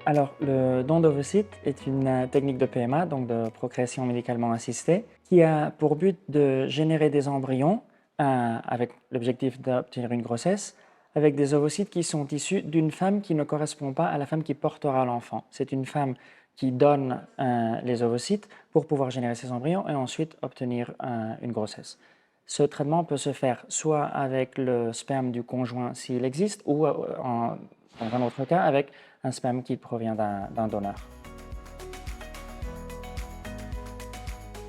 Alors, le don d'ovocytes est une technique de PMA, donc de procréation médicalement assistée, qui a pour but de générer des embryons avec l'objectif d'obtenir une grossesse, avec des ovocytes qui sont issus d'une femme qui ne correspond pas à la femme qui portera l'enfant. C'est une femme qui donne les ovocytes pour pouvoir générer ces embryons et ensuite obtenir une grossesse. Ce traitement peut se faire soit avec le sperme du conjoint s'il existe, ou dans un autre cas avec un sperme qui provient d'un donneur.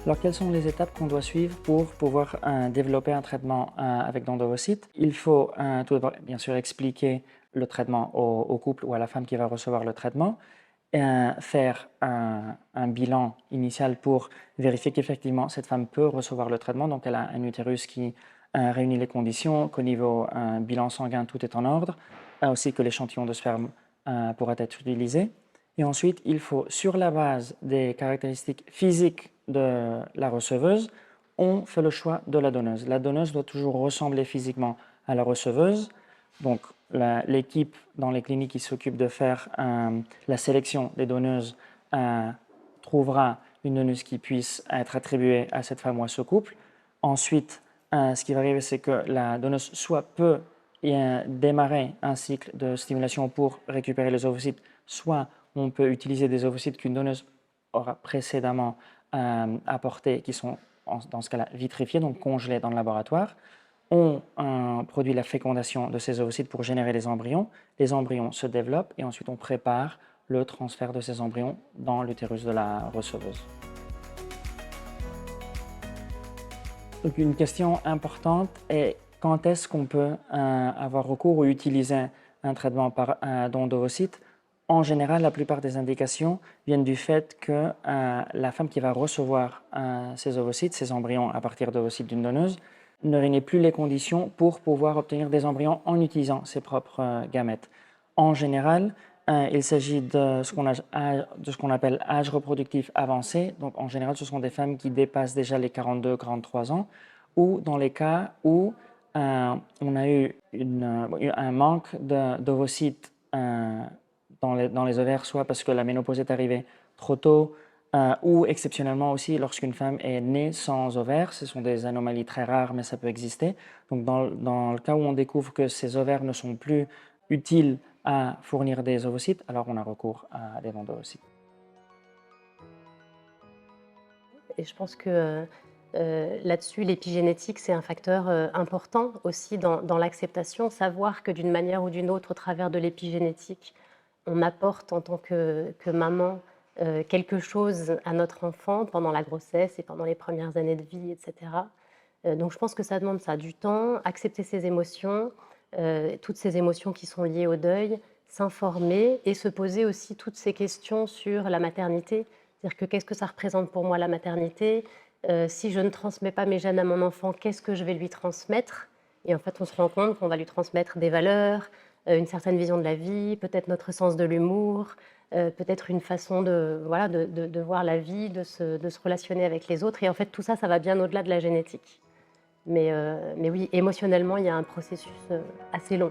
Alors, quelles sont les étapes qu'on doit suivre pour pouvoir développer un traitement avec don d'ovocytes? Il faut tout d'abord, bien sûr, expliquer le traitement au couple ou à la femme qui va recevoir le traitement, et faire un bilan initial pour vérifier qu'effectivement cette femme peut recevoir le traitement. Donc, elle a un utérus qui réunit les conditions, qu'au niveau bilan sanguin, tout est en ordre, aussi que l'échantillon de sperme pourra être utilisé. Et ensuite, il faut, sur la base des caractéristiques physiques de la receveuse, on fait le choix de la donneuse. La donneuse doit toujours ressembler physiquement à la receveuse. Donc, l'équipe dans les cliniques qui s'occupe de faire la sélection des donneuses trouvera une donneuse qui puisse être attribuée à cette femme ou à ce couple. Ensuite, ce qui va arriver, c'est que la donneuse soit peut démarrer un cycle de stimulation pour récupérer les ovocytes, soit on peut utiliser des ovocytes qu'une donneuse aura précédemment apportés, qui sont dans ce cas-là vitrifiés, donc congelés dans le laboratoire. On produit la fécondation de ces ovocytes pour générer les embryons se développent et ensuite on prépare le transfert de ces embryons dans l'utérus de la receveuse. Donc une question importante est quand est-ce qu'on peut avoir recours ou utiliser un traitement par don d'ovocytes? En général, la plupart des indications viennent du fait que la femme qui va recevoir ces ovocytes, ces embryons à partir d'ovocytes d'une donneuse, ne réunit plus les conditions pour pouvoir obtenir des embryons en utilisant ses propres gamètes. En général, il s'agit de ce qu'on appelle âge reproductif avancé. Donc, en général, ce sont des femmes qui dépassent déjà les 42-43 ans, ou dans les cas où on a eu un manque d'ovocytes dans les ovaires, soit parce que la ménopause est arrivée trop tôt, ou exceptionnellement aussi lorsqu'une femme est née sans ovaires. Ce sont des anomalies très rares, mais ça peut exister. Donc dans le cas où on découvre que ces ovaires ne sont plus utiles à fournir des ovocytes, alors on a recours à des dons d'ovocytes. Et je pense que là-dessus, l'épigénétique, c'est un facteur important aussi dans l'acceptation. Savoir que d'une manière ou d'une autre, au travers de l'épigénétique, on apporte en tant que maman quelque chose à notre enfant pendant la grossesse et pendant les premières années de vie, etc. Donc je pense que ça demande ça, du temps, accepter ses émotions, toutes ces émotions qui sont liées au deuil, s'informer et se poser aussi toutes ces questions sur la maternité. C'est-à-dire que qu'est-ce que ça représente pour moi la maternité? Si je ne transmets pas mes gènes à mon enfant, qu'est-ce que je vais lui transmettre? Et en fait, on se rend compte qu'on va lui transmettre des valeurs, une certaine vision de la vie, peut-être notre sens de l'humour, peut-être une façon de, voilà, de voir la vie, de se relationner avec les autres. Et en fait, tout ça, ça va bien au-delà de la génétique. Mais oui, émotionnellement, il y a un processus assez long.